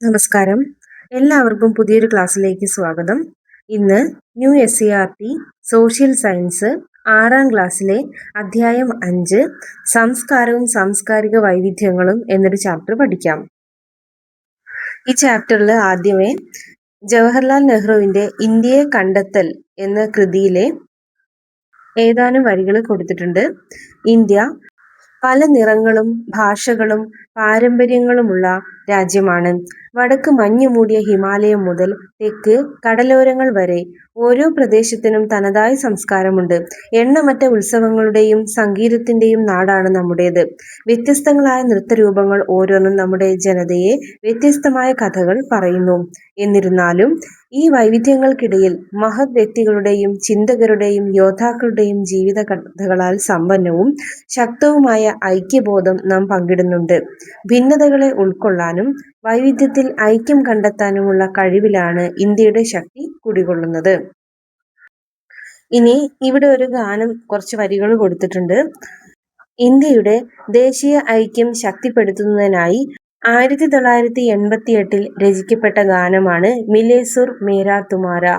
നമസ്കാരം. എല്ലാവർക്കും പുതിയൊരു ക്ലാസ്സിലേക്ക് സ്വാഗതം. ഇന്ന് ന്യൂ SCERT സോഷ്യൽ സയൻസ് 6ാം ക്ലാസ്സിലെ അധ്യായം 5 സംസ്കാരവും സാംസ്കാരിക വൈവിധ്യങ്ങളും എന്നൊരു ചാപ്റ്റർ പഠിക്കാം. ഈ ചാപ്റ്ററിൽ ആദ്യമേ ജവഹർലാൽ നെഹ്റുവിന്റെ ഇന്ത്യയെ കണ്ടെത്തൽ എന്ന കൃതിയിലെ ഏതാനും വരികൾ കൊടുത്തിട്ടുണ്ട്. ഇന്ത്യ പല നിറങ്ങളും ഭാഷകളും പാരമ്പര്യങ്ങളുമുള്ള രാജ്യമാണ്. വടക്ക് മഞ്ഞു മൂടിയ ഹിമാലയം മുതൽ തെക്ക് കടലോരങ്ങൾ വരെ ഓരോ പ്രദേശത്തിനും തനതായ സംസ്കാരമുണ്ട്. എണ്ണമറ്റ ഉത്സവങ്ങളുടെയും സംഗീതത്തിന്റെയും നാടാണ് നമ്മുടേത്. വ്യത്യസ്തങ്ങളായ നൃത്തരൂപങ്ങൾ ഓരോന്നും നമ്മുടെ ജനതയെ വ്യത്യസ്തമായ കഥകൾ പറയുന്നു. എന്നിരുന്നാലും ഈ വൈവിധ്യങ്ങൾക്കിടയിൽ മഹത് വ്യക്തികളുടെയും ചിന്തകരുടെയും യോദ്ധാക്കളുടെയും ജീവിത കഥകളാൽ സമ്പന്നവും ശക്തവുമായ ഐക്യബോധം നാം പങ്കിടുന്നുണ്ട്. ഭിന്നതകളെ ഉൾക്കൊള്ളാനും വൈവിധ്യത്തിൽ ഐക്യം കണ്ടെത്താനുമുള്ള കഴിവിലാണ് ഇന്ത്യയുടെ ശക്തി കുടികൊള്ളുന്നത്. ഇനി ഇവിടെ ഒരു ഗാനം, കുറച്ച് വരികൾ കൊടുത്തിട്ടുണ്ട്. ഇന്ത്യയുടെ ദേശീയ ഐക്യം ശക്തിപ്പെടുത്തുന്നതിനായി 1988 രചിക്കപ്പെട്ട ഗാനമാണ് മിലേ സുർ മേരാ തുമാരാ.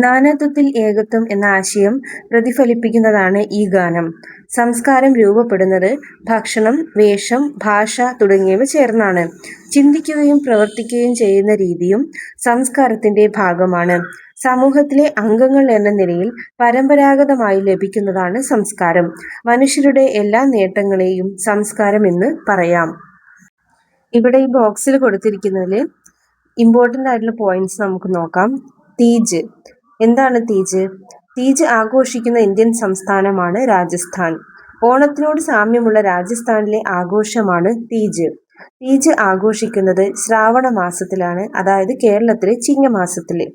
നാനാത്വത്തിൽ ഏകത്വം എന്ന ആശയം പ്രതിഫലിപ്പിക്കുന്നതാണ് ഈ ഗാനം. സംസ്കാരം രൂപപ്പെടുന്നത് ഭക്ഷണം, വേഷം, ഭാഷ തുടങ്ങിയവ ചേർന്നാണ്. ചിന്തിക്കുകയും പ്രവർത്തിക്കുകയും ചെയ്യുന്ന രീതിയും സംസ്കാരത്തിന്റെ ഭാഗമാണ്. സമൂഹത്തിലെ അംഗങ്ങൾ എന്ന നിലയിൽ പരമ്പരാഗതമായി ലഭിക്കുന്നതാണ് സംസ്കാരം. മനുഷ്യരുടെ എല്ലാ നേട്ടങ്ങളെയും സംസ്കാരം എന്ന് പറയാം. ഇവിടെ ഈ ബോക്സിൽ കൊടുത്തിരിക്കുന്നതിൽ ഇമ്പോർട്ടൻ്റ് ആയിട്ടുള്ള പോയിന്റ്സ് നമുക്ക് നോക്കാം. തീജ്. എന്താണ് തീജ്? തീജ് ആഘോഷിക്കുന്ന ഇന്ത്യൻ സംസ്ഥാനമാണ് രാജസ്ഥാൻ. ഓണത്തിനോട് സാമ്യമുള്ള രാജസ്ഥാനിലെ ആഘോഷമാണ് തീജ്. തീജ് ആഘോഷിക്കുന്നത് ശ്രാവണ മാസത്തിലാണ്, അതായത് കേരളത്തിലെ ചിങ്ങമാസത്തില്.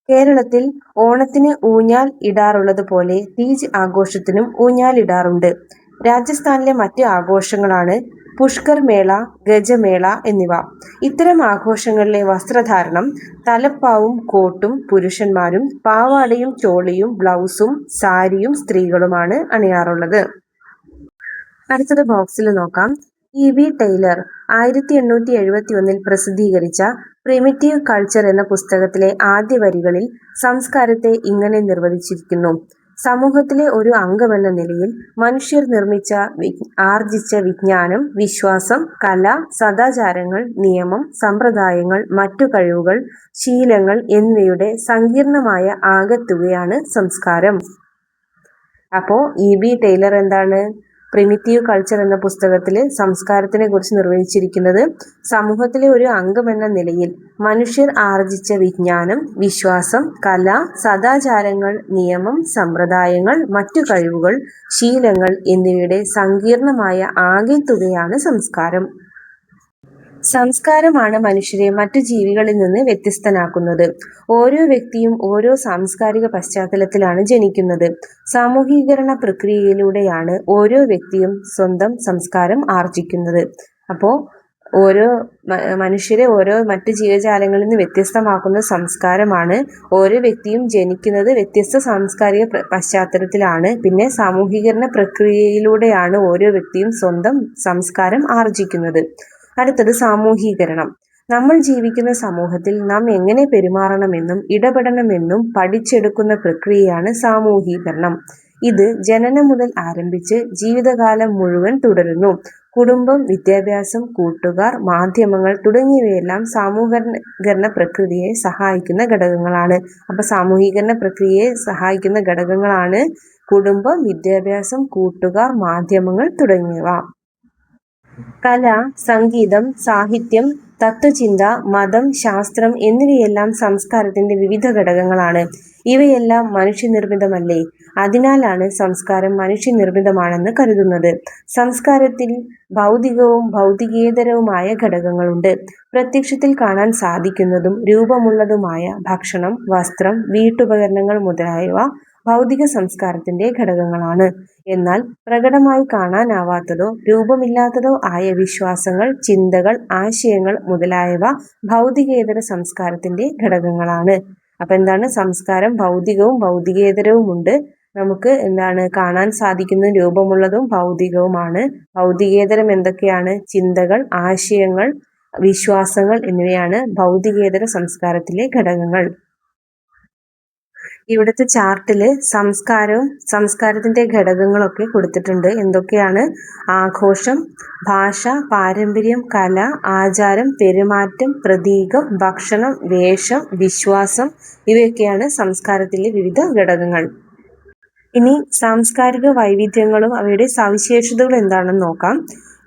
കേരളത്തിൽ ഓണത്തിന് ഊഞ്ഞാൽ ഇടാറുള്ളത് പോലെ തീജ് ആഘോഷത്തിനും ഊഞ്ഞാൽ ഇടാറുണ്ട്. രാജസ്ഥാനിലെ മറ്റ് ആഘോഷങ്ങളാണ് പുഷ്കർ മേള, ഗജമേള എന്നിവ. ഇത്തരം ആഘോഷങ്ങളിലെ വസ്ത്രധാരണം തലപ്പാവും കോട്ടും പുരുഷന്മാരും പാവാടയും ചോളിയും ബ്ലൗസും സാരിയും സ്ത്രീകളുമാണ് അണിയാറുള്ളത്. അടുത്തത് ബോക്സിൽ നോക്കാം. E.V. ടൈലർ 1871 പ്രസിദ്ധീകരിച്ച പ്രിമിറ്റീവ് കൾച്ചർ എന്ന പുസ്തകത്തിലെ ആദ്യ വരികളിൽ സംസ്കാരത്തെ ഇങ്ങനെ നിർവചിച്ചിരിക്കുന്നു: സമൂഹത്തിലെ ഒരു അംഗമെന്ന നിലയിൽ മനുഷ്യർ ആർജിച്ച വിജ്ഞാനം, വിശ്വാസം, കല, സദാചാരങ്ങൾ, നിയമം, സമ്പ്രദായങ്ങൾ, മറ്റു കഴിവുകൾ, ശീലങ്ങൾ എന്നിവയുടെ സങ്കീർണമായ ആകെത്തുകയാണ് സംസ്കാരം. അപ്പോൾ E.B. ടൈലർ എന്താണ് പ്രിമിറ്റീവ് കൾച്ചർ എന്ന പുസ്തകത്തിൽ സംസ്കാരത്തിനെ കുറിച്ച് നിർവചിച്ചിരിക്കുന്നത്? സമൂഹത്തിലെ ഒരു അംഗമെന്ന നിലയിൽ മനുഷ്യർ ആർജിച്ച വിജ്ഞാനം, വിശ്വാസം, കല, സദാചാരങ്ങൾ, നിയമം, സമ്പ്രദായങ്ങൾ, മറ്റു കഴിവുകൾ, ശീലങ്ങൾ എന്നിവയുടെ സങ്കീർണമായ ആകെത്തുകയാണ് സംസ്കാരം. സംസ്കാരമാണ് മനുഷ്യരെ മറ്റു ജീവികളിൽ നിന്ന് വ്യത്യസ്തനാക്കുന്നത്. ഓരോ വ്യക്തിയും ഓരോ സാംസ്കാരിക പശ്ചാത്തലത്തിലാണ് ജനിക്കുന്നത്. സാമൂഹീകരണ പ്രക്രിയയിലൂടെയാണ് ഓരോ വ്യക്തിയും സ്വന്തം സംസ്കാരം ആർജിക്കുന്നത്. അപ്പോൾ മനുഷ്യരെ ഓരോ മറ്റ് ജീവജാലങ്ങളിൽ നിന്ന് വ്യത്യസ്തമാക്കുന്ന സംസ്കാരമാണ്. ഓരോ വ്യക്തിയും ജനിക്കുന്നത് വ്യത്യസ്ത സാംസ്കാരിക പശ്ചാത്തലത്തിലാണ്. പിന്നെ സാമൂഹീകരണ പ്രക്രിയയിലൂടെയാണ് ഓരോ വ്യക്തിയും സ്വന്തം സംസ്കാരം ആർജിക്കുന്നത്. അടുത്തത് സാമൂഹീകരണം. നമ്മൾ ജീവിക്കുന്ന സമൂഹത്തിൽ നാം എങ്ങനെ പെരുമാറണമെന്നും ഇടപെടണമെന്നും പഠിച്ചെടുക്കുന്ന പ്രക്രിയയാണ് സാമൂഹീകരണം. ഇത് ജനനം മുതൽ ആരംഭിച്ച് ജീവിതകാലം മുഴുവൻ തുടരുന്നു. കുടുംബം, വിദ്യാഭ്യാസം, കൂട്ടുകാർ, മാധ്യമങ്ങൾ തുടങ്ങിയവയെല്ലാം സാമൂഹീകരണ പ്രക്രിയയെ സഹായിക്കുന്ന ഘടകങ്ങളാണ്. അപ്പൊ സാമൂഹീകരണ പ്രക്രിയയെ സഹായിക്കുന്ന ഘടകങ്ങളാണ് കുടുംബം, വിദ്യാഭ്യാസം, കൂട്ടുകാർ, മാധ്യമങ്ങൾ തുടങ്ങിയവ. കല, സംഗീതം, സാഹിത്യം, തത്വചിന്ത, മതം, ശാസ്ത്രം എന്നിവയെല്ലാം സംസ്കാരത്തിന്റെ വിവിധ ഘടകങ്ങളാണ്. ഇവയെല്ലാം മനുഷ്യനിർമ്മിതമല്ലേ? അതിനാലാണ് സംസ്കാരം മനുഷ്യനിർമ്മിതമാണെന്ന് കരുതുന്നത്. സംസ്കാരത്തിൽ ഭൗതികവും ഭൗതികേതരവുമായ ഘടകങ്ങളുണ്ട്. പ്രത്യക്ഷത്തിൽ കാണാൻ സാധിക്കുന്നതും രൂപമുള്ളതുമായ ഭക്ഷണം, വസ്ത്രം, വീട്ടുപകരണങ്ങൾ മുതലായവ ഭൗതിക സംസ്കാരത്തിന്റെ ഘടകങ്ങളാണ്. എന്നാൽ പ്രകടമായി കാണാനാവാത്തതോ രൂപമില്ലാത്തതോ ആയ വിശ്വാസങ്ങൾ, ചിന്തകൾ, ആശയങ്ങൾ മുതലായവ ഭൗതികേതര സംസ്കാരത്തിന്റെ ഘടകങ്ങളാണ്. അപ്പൊ എന്താണ്? സംസ്കാരം ഭൗതികവും ഭൗതികേതരവുമുണ്ട്. നമുക്ക് കാണാൻ സാധിക്കുന്ന രൂപമുള്ളതും ഭൗതികവുമാണ്. ഭൗതികേതരം എന്തൊക്കെയാണ്? ചിന്തകൾ, ആശയങ്ങൾ, വിശ്വാസങ്ങൾ എന്നിവയാണ് ഭൗതികേതര സംസ്കാരത്തിലെ ഘടകങ്ങൾ. ഇവിടുത്തെ ചാർട്ടില് സംസ്കാരവും സംസ്കാരത്തിന്റെ ഘടകങ്ങളൊക്കെ കൊടുത്തിട്ടുണ്ട്. എന്തൊക്കെയാണ്? ആഘോഷം, ഭാഷ, പാരമ്പര്യം, കല, ആചാരം, പെരുമാറ്റം, പ്രതീകം, ഭക്ഷണം, വേഷം, വിശ്വാസം ഇവയൊക്കെയാണ് സംസ്കാരത്തിലെ വിവിധ ഘടകങ്ങൾ. ഇനി സാംസ്കാരിക വൈവിധ്യങ്ങളും അവയുടെ സവിശേഷതകളും എന്താണെന്ന് നോക്കാം.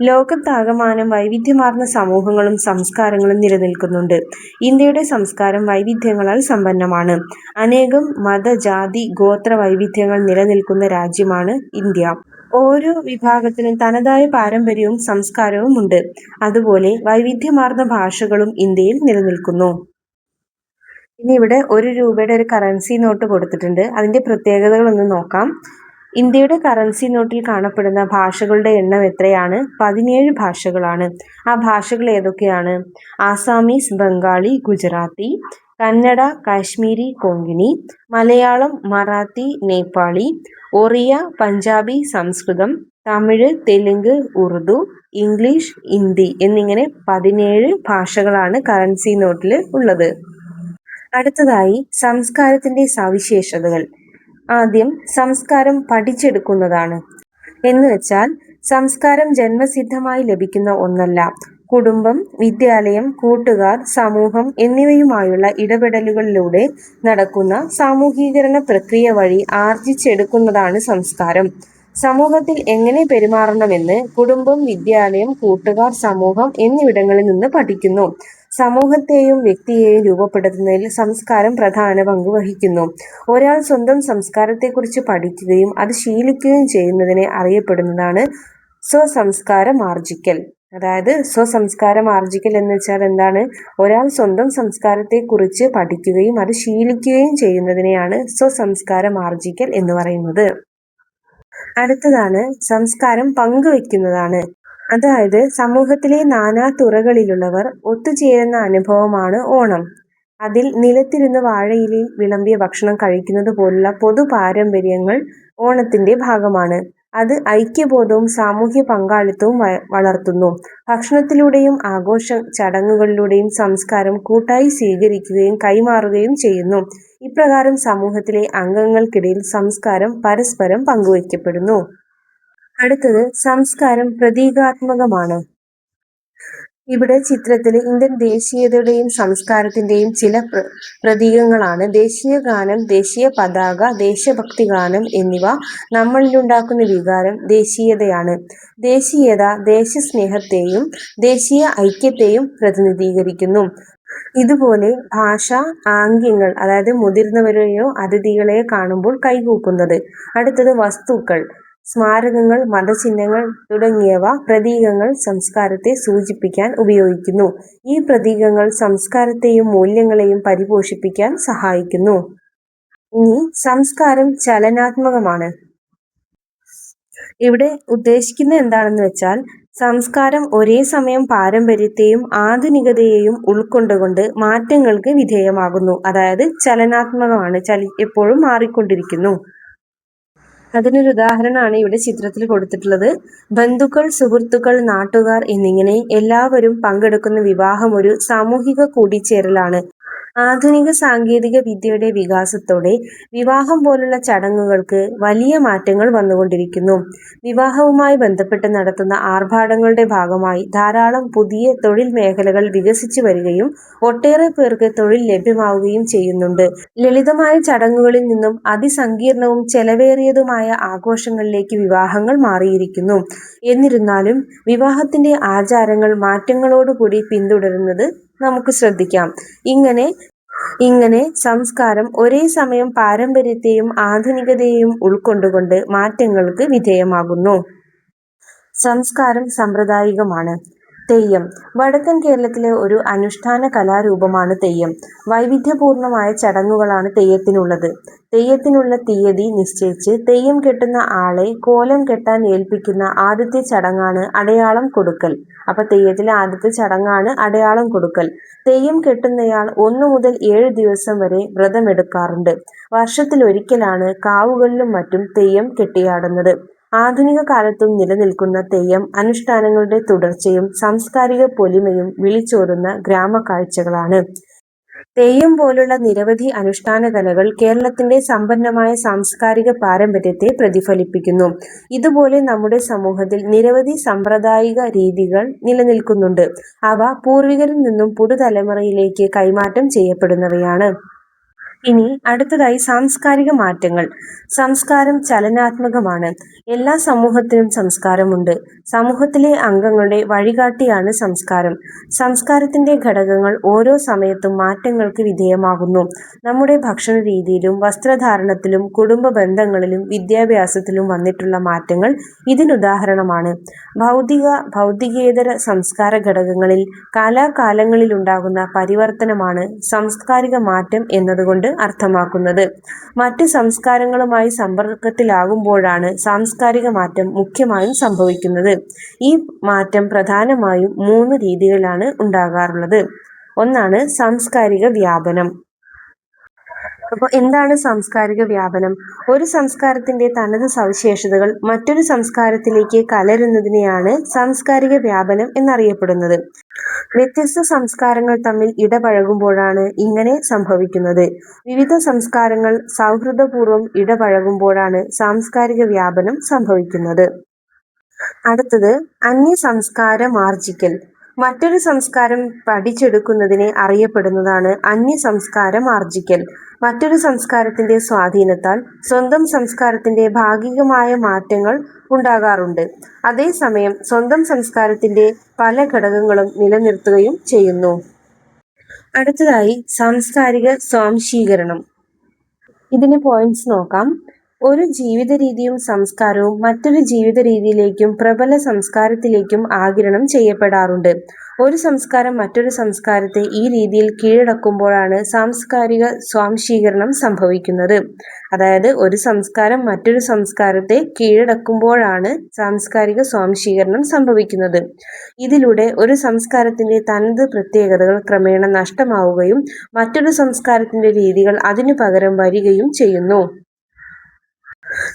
ലോകത്താകമാനം വൈവിധ്യമാർന്ന സമൂഹങ്ങളും സംസ്കാരങ്ങളും നിലനിൽക്കുന്നുണ്ട്. ഇന്ത്യയുടെ സംസ്കാരം വൈവിധ്യങ്ങളാൽ സമ്പന്നമാണ്. അനേകം മത, ജാതി, ഗോത്ര വൈവിധ്യങ്ങൾ നിലനിൽക്കുന്ന രാജ്യമാണ് ഇന്ത്യ. ഓരോ വിഭാഗത്തിനും തനതായ പാരമ്പര്യവും സംസ്കാരവും ഉണ്ട്. അതുപോലെ വൈവിധ്യമാർന്ന ഭാഷകളും ഇന്ത്യയിൽ നിലനിൽക്കുന്നു. ഇനി ഇവിടെ 1 രൂപയുടെ ഒരു കറൻസി നോട്ട് കൊടുത്തിട്ടുണ്ട്. അതിന്റെ പ്രത്യേകതകളൊന്ന് നോക്കാം. ഇന്ത്യയുടെ കറൻസി നോട്ടിൽ കാണപ്പെടുന്ന ഭാഷകളുടെ എണ്ണം എത്രയാണ്? 17 ഭാഷകളാണ്. ആ ഭാഷകൾ ഏതൊക്കെയാണ്? ആസാമീസ്, ബംഗാളി, ഗുജറാത്തി, കന്നഡ, കാശ്മീരി, കൊങ്കിണി, മലയാളം, മറാത്തി, നേപ്പാളി, ഒറിയ, പഞ്ചാബി, സംസ്കൃതം, തമിഴ്, തെലുങ്ക്, ഉറുദു, ഇംഗ്ലീഷ്, ഹിന്ദി എന്നിങ്ങനെ 17 ഭാഷകളാണ് കറൻസി നോട്ടിൽ ഉള്ളത്. അടുത്തതായി സംസ്കാരത്തിന്റെ സവിശേഷതകൾ. ആദ്യം സംസ്കാരം പഠിച്ചെടുക്കുന്നതാണ്. എന്നുവെച്ചാൽ സംസ്കാരം ജന്മസിദ്ധമായി ലഭിക്കുന്ന ഒന്നല്ല. കുടുംബം, വിദ്യാലയം, കൂട്ടുകാർ, സമൂഹം എന്നിവയുമായുള്ള ഇടപെടലുകളിലൂടെ നടക്കുന്ന സാമൂഹീകരണ പ്രക്രിയ വഴി ആർജിച്ചെടുക്കുന്നതാണ് സംസ്കാരം. സമൂഹത്തിൽ എങ്ങനെ പെരുമാറണമെന്ന് കുടുംബം, വിദ്യാലയം, കൂട്ടുകാർ, സമൂഹം എന്നിവിടങ്ങളിൽ നിന്ന് പഠിക്കുന്നു. സമൂഹത്തെയും വ്യക്തിയെയും രൂപപ്പെടുത്തുന്നതിൽ സംസ്കാരം പ്രധാന പങ്ക് വഹിക്കുന്നു. ഒരാൾ സ്വന്തം സംസ്കാരത്തെക്കുറിച്ച് പഠിക്കുകയും അത് ശീലിക്കുകയും ചെയ്യുന്നതിനെ അറിയപ്പെടുന്നതാണ് സ്വസംസ്കാരം ആർജിക്കൽ. അതായത് സ്വസംസ്കാരം ആർജിക്കൽ എന്ന് വെച്ചാൽ എന്താണ്? ഒരാൾ സ്വന്തം സംസ്കാരത്തെക്കുറിച്ച് പഠിക്കുകയും അത് ശീലിക്കുകയും ചെയ്യുന്നതിനെയാണ് സ്വസംസ്കാരം ആർജിക്കൽ എന്ന് പറയുന്നത്. അടുത്തതാണ് സംസ്കാരം പങ്കുവെക്കുന്നതാണ്. അതായത് സമൂഹത്തിലെ നാനാ തുറകളിലുള്ളവർ ഒത്തുചേരുന്ന അനുഭവമാണ് ഓണം. അതിൽ നിലത്തിരുന്ന് വാഴയിലയിൽ വിളമ്പിയ ഭക്ഷണം കഴിക്കുന്നത് പോലുള്ള പൊതു പാരമ്പര്യങ്ങൾ ഓണത്തിന്റെ ഭാഗമാണ്. അത് ഐക്യബോധവും സാമൂഹ്യ പങ്കാളിത്തവും വളർത്തുന്നു. ഭക്ഷണത്തിലൂടെയും ആഘോഷ ചടങ്ങുകളിലൂടെയും സംസ്കാരം കൂട്ടായി സ്വീകരിക്കുകയും കൈമാറുകയും ചെയ്യുന്നു. ഇപ്രകാരം സമൂഹത്തിലെ അംഗങ്ങൾക്കിടയിൽ സംസ്കാരം പരസ്പരം പങ്കുവയ്ക്കപ്പെടുന്നു. അടുത്തത് സംസ്കാരം പ്രതീകാത്മകമാണ്. ഇവിടെ ചിത്രത്തിൽ ഇന്ത്യൻ ദേശീയതയുടെയും സംസ്കാരത്തിന്റെയും ചില പ്രതീകങ്ങളാണ് ദേശീയ ഗാനം, ദേശീയ പതാക, ദേശഭക്തി ഗാനം എന്നിവ നമ്മളിലുണ്ടാക്കുന്ന വികാരം ദേശീയതയാണ്. ദേശീയത ദേശസ്നേഹത്തെയും ദേശീയ ഐക്യത്തെയും പ്രതിനിധീകരിക്കുന്നു. ഇതുപോലെ ഭാഷ, ആംഗ്യങ്ങൾ, അതായത് മുതിർന്നവരെയോ അതിഥികളെയോ കാണുമ്പോൾ കൈകൂപ്പുന്നത്. അടുത്തത് വസ്തുക്കൾ, സ്മാരകങ്ങൾ, മതചിഹ്നങ്ങൾ തുടങ്ങിയവ പ്രതീകങ്ങൾ സംസ്കാരത്തെ സൂചിപ്പിക്കാൻ ഉപയോഗിക്കുന്നു. ഈ പ്രതീകങ്ങൾ സംസ്കാരത്തെയും മൂല്യങ്ങളെയും പരിപോഷിപ്പിക്കാൻ സഹായിക്കുന്നു. ഇനി സംസ്കാരം ചലനാത്മകമാണ്. ഇവിടെ ഉദ്ദേശിക്കുന്നത് എന്താണെന്ന് വെച്ചാൽ സംസ്കാരം ഒരേ സമയം പാരമ്പര്യത്തെയും ആധുനികതയെയും ഉൾക്കൊണ്ടുകൊണ്ട് മാറ്റങ്ങൾക്ക് വിധേയമാകുന്നു. അതായത് ചലനാത്മകമാണ്, എപ്പോഴും മാറിക്കൊണ്ടിരിക്കുന്നു. അതിനൊരു ഉദാഹരണമാണ് ഇവിടെ ചിത്രത്തിൽ കൊടുത്തിട്ടുള്ളത്. ബന്ധുക്കൾ, സുഹൃത്തുക്കൾ, നാട്ടുകാർ എന്നിങ്ങനെ എല്ലാവരും പങ്കെടുക്കുന്ന വിവാഹം ഒരു സാമൂഹിക കൂടിച്ചേരലാണ്. ആധുനിക സാങ്കേതിക വിദ്യയുടെ വികാസത്തോടെ വിവാഹം പോലുള്ള ചടങ്ങുകൾക്ക് വലിയ മാറ്റങ്ങൾ വന്നുകൊണ്ടിരിക്കുന്നു. വിവാഹവുമായി ബന്ധപ്പെട്ട് നടത്തുന്ന ആർഭാടങ്ങളുടെ ഭാഗമായി ധാരാളം പുതിയ തൊഴിൽ മേഖലകൾ വികസിച്ചു വരികയും ഒട്ടേറെ പേർക്ക് തൊഴിൽ ലഭ്യമാവുകയും ചെയ്യുന്നുണ്ട്. ലളിതമായ ചടങ്ങുകളിൽ നിന്നും അതിസങ്കീർണവും ചെലവേറിയതുമായ ആഘോഷങ്ങളിലേക്ക് വിവാഹങ്ങൾ മാറിയിരിക്കുന്നു. എന്നിരുന്നാലും വിവാഹത്തിന്റെ ആചാരങ്ങൾ മാറ്റങ്ങളോടുകൂടി പിന്തുടരുന്നത് നമുക്ക് ശ്രദ്ധിക്കാം. ഇങ്ങനെ സംസ്കാരം ഒരേ സമയം പാരമ്പര്യത്തെയും ആധുനികതയെയും ഉൾക്കൊണ്ടുകൊണ്ട് മാറ്റങ്ങൾക്ക് വിധേയമാകുന്നു. സംസ്കാരം സാമ്പ്രദായികമാണ്. തെയ്യം വടക്കൻ കേരളത്തിലെ ഒരു അനുഷ്ഠാന കലാരൂപമാണ് തെയ്യം. വൈവിധ്യപൂർണമായ ചടങ്ങുകളാണ് തെയ്യത്തിനുള്ളത്. തെയ്യത്തിനുള്ള തീയതി നിശ്ചയിച്ച് തെയ്യം കെട്ടുന്ന ആളെ കോലം കെട്ടാൻ ഏൽപ്പിക്കുന്ന ആദ്യത്തെ ചടങ്ങാണ് അടയാളം കൊടുക്കൽ. അപ്പൊ തെയ്യത്തിലെ ആദ്യത്തെ ചടങ്ങാണ് അടയാളം കൊടുക്കൽ. തെയ്യം കെട്ടുന്നയാൾ 1 മുതൽ 7 ദിവസം വരെ വ്രതമെടുക്കാറുണ്ട്. വർഷത്തിലൊരിക്കലാണ് കാവുകളിലും മറ്റും തെയ്യം കെട്ടിയാടുന്നത്. ആധുനിക കാലത്തും നിലനിൽക്കുന്ന തെയ്യം അനുഷ്ഠാനങ്ങളുടെ തുടർച്ചയും സാംസ്കാരിക പൊലിമയും വിളിച്ചോതുന്ന ഗ്രാമക്കാഴ്ചകളാണ്. തെയ്യം പോലുള്ള നിരവധി അനുഷ്ഠാന കലകൾ കേരളത്തിന്റെ സമ്പന്നമായ സാംസ്കാരിക പാരമ്പര്യത്തെ പ്രതിഫലിപ്പിക്കുന്നു. ഇതുപോലെ നമ്മുടെ സമൂഹത്തിൽ നിരവധി സാമ്പ്രദായിക രീതികൾ നിലനിൽക്കുന്നുണ്ട്. അവ പൂർവികരിൽ നിന്നും പുതുതലമുറയിലേക്ക് കൈമാറ്റം ചെയ്യപ്പെടുന്നവയാണ്. ഇനി അടുത്തതായി സാംസ്കാരിക മാറ്റങ്ങൾ. സംസ്കാരം ചലനാത്മകമാണ്. എല്ലാ സമൂഹത്തിനും സംസ്കാരമുണ്ട്. സമൂഹത്തിലെ അംഗങ്ങളുടെ വഴികാട്ടിയാണ് സംസ്കാരം. സംസ്കാരത്തിന്റെ ഘടകങ്ങൾ ഓരോ സമയത്തും മാറ്റങ്ങൾക്ക് വിധേയമാകുന്നു. നമ്മുടെ ഭക്ഷണ രീതിയിലും വസ്ത്രധാരണത്തിലും കുടുംബ ബന്ധങ്ങളിലും വിദ്യാഭ്യാസത്തിലും വന്നിട്ടുള്ള മാറ്റങ്ങൾ ഇതിനുദാഹരണമാണ്. ഭൗതികേതര സംസ്കാര ഘടകങ്ങളിൽ കാലാകാലങ്ങളിലുണ്ടാകുന്ന പരിവർത്തനമാണ് സാംസ്കാരിക മാറ്റം എന്നതുകൊണ്ട് അർത്ഥമാക്കുന്നത്. മറ്റ് സംസ്കാരങ്ങളുമായി സമ്പർക്കത്തിലാകുമ്പോഴാണ് സാംസ്കാരിക മാറ്റം മുഖ്യമായും സംഭവിക്കുന്നത്. ഈ മാറ്റം പ്രധാനമായും 3 രീതികളിലാണ് ഉണ്ടാകാറുള്ളത്. ഒന്നാണ് സാംസ്കാരിക വ്യാപനം. അപ്പോൾ എന്താണ് സാംസ്കാരിക വ്യാപനം? ഒരു സംസ്കാരത്തിന്റെ തനത് സവിശേഷതകൾ മറ്റൊരു സംസ്കാരത്തിലേക്ക് കലരുന്നതിനെയാണ് സാംസ്കാരിക വ്യാപനം എന്നറിയപ്പെടുന്നത്. വ്യത്യസ്ത സംസ്കാരങ്ങൾ തമ്മിൽ ഇടപഴകുമ്പോഴാണ് ഇങ്ങനെ സംഭവിക്കുന്നത്. വിവിധ സംസ്കാരങ്ങൾ സൗഹൃദപൂർവ്വം ഇടപഴകുമ്പോഴാണ് സാംസ്കാരിക വ്യാപനം സംഭവിക്കുന്നത്. അടുത്തത് അന്യസംസ്കാരമാർജിക്കൽ. മറ്റൊരു സംസ്കാരം പഠിച്ചെടുക്കുന്നതിനെ അറിയപ്പെടുന്നതാണ് അന്യസംസ്കാരമാർജിക്കൽ. മറ്റൊരു സംസ്കാരത്തിന്റെ സ്വാധീനത്താൽ സ്വന്തം സംസ്കാരത്തിന്റെ ഭാഗികമായ മാറ്റങ്ങൾ ഉണ്ടാകാറുണ്ട്. അതേസമയം സ്വന്തം സംസ്കാരത്തിന്റെ പല ഘടകങ്ങളും നിലനിർത്തുകയും ചെയ്യുന്നു. അടുത്തതായി സാംസ്കാരിക സ്വാംശീകരണം. ഇതിന് പോയിന്റ്സ് നോക്കാം. ഒരു ജീവിത രീതിയും സംസ്കാരവും മറ്റൊരു ജീവിത രീതിയിലേക്കും പ്രബല സംസ്കാരത്തിലേക്കും ആഗിരണം ചെയ്യപ്പെടാറുണ്ട്. ഒരു സംസ്കാരം മറ്റൊരു സംസ്കാരത്തെ ഈ രീതിയിൽ കീഴടക്കുമ്പോഴാണ് സാംസ്കാരിക സ്വാംശീകരണം സംഭവിക്കുന്നത്. അതായത് ഒരു സംസ്കാരം മറ്റൊരു സംസ്കാരത്തെ കീഴടക്കുമ്പോഴാണ് സാംസ്കാരിക സ്വാംശീകരണം സംഭവിക്കുന്നത്. ഇതിലൂടെ ഒരു സംസ്കാരത്തിന്റെ തനത് പ്രത്യേകതകൾ ക്രമേണ നഷ്ടമാവുകയും മറ്റൊരു സംസ്കാരത്തിന്റെ രീതികൾ അതിനു പകരം വരികയും ചെയ്യുന്നു.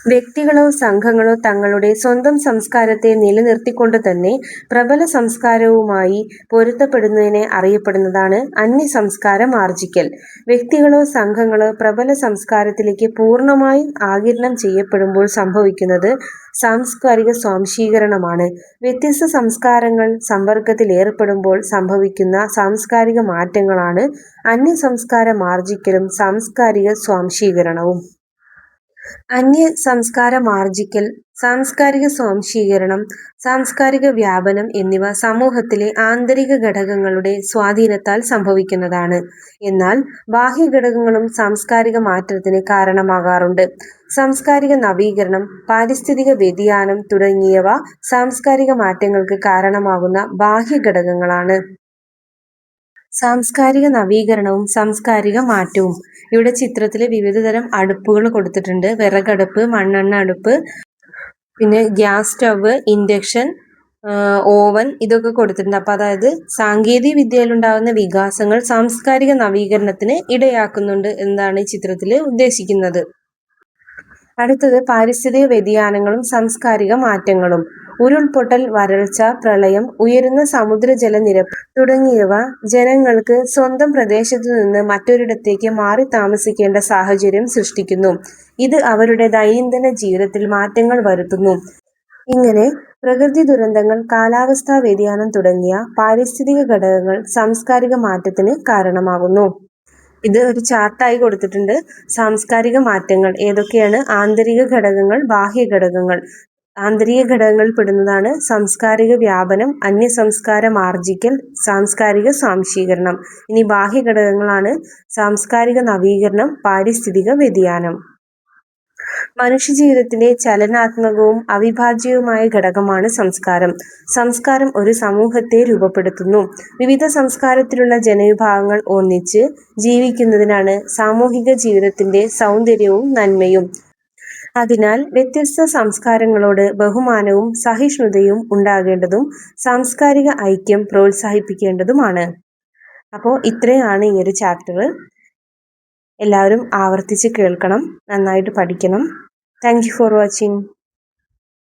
വ്യക്തികളോ സംഘങ്ങളോ തങ്ങളുടെ സ്വന്തം സംസ്കാരത്തെ നിലനിർത്തിക്കൊണ്ട് തന്നെ പ്രബല സംസ്കാരവുമായി പൊരുത്തപ്പെടുന്നതിനെ അറിയപ്പെടുന്നതാണ് അന്യസംസ്കാരമാർജിക്കൽ. വ്യക്തികളോ സംഘങ്ങളോ പ്രബല സംസ്കാരത്തിലേക്ക് പൂർണ്ണമായും ആഗിരണം ചെയ്യപ്പെടുമ്പോൾ സംഭവിക്കുന്നത് സാംസ്കാരിക സ്വാംശീകരണമാണ്. വ്യത്യസ്ത സംസ്കാരങ്ങൾ സമ്പർക്കത്തിലേർപ്പെടുമ്പോൾ സംഭവിക്കുന്ന സാംസ്കാരിക മാറ്റങ്ങളാണ് അന്യസംസ്കാരമാർജിക്കലും സാംസ്കാരിക സ്വാംശീകരണവും. അന്യസംസ്കാരമാർജിക്കൽ, സാംസ്കാരിക സ്വാംശീകരണം, സാംസ്കാരിക വ്യാപനം എന്നിവ സമൂഹത്തിലെ ആന്തരിക ഘടകങ്ങളുടെ സ്വാധീനത്താൽ സംഭവിക്കുന്നതാണ്. എന്നാൽ ബാഹ്യഘടകങ്ങളും സാംസ്കാരിക മാറ്റത്തിന് കാരണമാകാറുണ്ട്. സാംസ്കാരിക നവീകരണം, പാരിസ്ഥിതിക വ്യതിയാനം തുടങ്ങിയവ സാംസ്കാരിക മാറ്റങ്ങൾക്ക് കാരണമാകുന്ന ബാഹ്യഘടകങ്ങളാണ്. സാംസ്കാരിക നവീകരണവും സാംസ്കാരിക മാറ്റവും. ഇവിടെ ചിത്രത്തിൽ വിവിധതരം അടുപ്പുകൾ കൊടുത്തിട്ടുണ്ട്. വിറകടുപ്പ്, മണ്ണെണ്ണ അടുപ്പ്, പിന്നെ ഗ്യാസ് സ്റ്റവ്, ഇൻഡക്ഷൻ, ഓവൻ ഇതൊക്കെ കൊടുത്തിട്ടുണ്ട്. അപ്പോൾ അതായത് സാങ്കേതിക വിദ്യയിലുണ്ടാകുന്ന വികാസങ്ങൾ സാംസ്കാരിക നവീകരണത്തിന് ഇടയാക്കുന്നുണ്ട് എന്നാണ് ഈ ചിത്രത്തിൽ ഉദ്ദേശിക്കുന്നത്. അടുത്തത് പാരിസ്ഥിതിക വ്യതിയാനങ്ങളും സാംസ്കാരിക മാറ്റങ്ങളും. ഉരുൾപൊട്ടൽ, വരൾച്ച, പ്രളയം, ഉയരുന്ന സമുദ്രജലനിരപ്പ് തുടങ്ങിയവ ജനങ്ങൾക്ക് സ്വന്തം പ്രദേശത്തു നിന്ന് മറ്റൊരിടത്തേക്ക് മാറി താമസിക്കേണ്ട സാഹചര്യം സൃഷ്ടിക്കുന്നു. ഇത് അവരുടെ ദൈനംദിന ജീവിതത്തിൽ മാറ്റങ്ങൾ വരുത്തുന്നു. ഇങ്ങനെ പ്രകൃതി ദുരന്തങ്ങൾ, കാലാവസ്ഥാ വ്യതിയാനം തുടങ്ങിയ പാരിസ്ഥിതിക ഘടകങ്ങൾ സാംസ്കാരിക മാറ്റത്തിന് കാരണമാകുന്നു. ഇത് ഒരു ചാർട്ടായി കൊടുത്തിട്ടുണ്ട്. സാംസ്കാരിക മാറ്റങ്ങൾ ഏതൊക്കെയാണ്? ആന്തരിക ഘടകങ്ങൾ, ബാഹ്യ ഘടകങ്ങൾ. ആന്തരിക ഘടകങ്ങളിൽ പെടുന്നതാണ് സാംസ്കാരിക വ്യാപനം, അന്യസംസ്കാരമാർജിക്കൽ, സാംസ്കാരിക സ്വാംശീകരണം. ഇനി ബാഹ്യ ഘടകങ്ങളാണ് സാംസ്കാരിക നവീകരണം, പാരിസ്ഥിതിക വ്യതിയാനം. മനുഷ്യജീവിതത്തിലെ ചലനാത്മകവും അവിഭാജ്യവുമായ ഘടകമാണ് സംസ്കാരം. സംസ്കാരം ഒരു സമൂഹത്തെ രൂപപ്പെടുത്തുന്നു. വിവിധ സംസ്കാരത്തിലുള്ള ജനവിഭാഗങ്ങൾ ഒന്നിച്ച് ജീവിക്കുന്നതിനാണ് സാമൂഹിക ജീവിതത്തിന്റെ സൗന്ദര്യവും നന്മയും. അതിനാൽ വ്യത്യസ്ത സംസ്കാരങ്ങളോട് ബഹുമാനവും സഹിഷ്ണുതയും ഉണ്ടാകേണ്ടതും സാംസ്കാരിക ഐക്യം പ്രോത്സാഹിപ്പിക്കേണ്ടതുമാണ്. അപ്പോൾ ഇത്രയാണ് ഈ ഒരു ചാപ്റ്റർ. എല്ലാവരും ആവർത്തിച്ച് കേൾക്കണം, നന്നായിട്ട് പഠിക്കണം. Thank you for watching.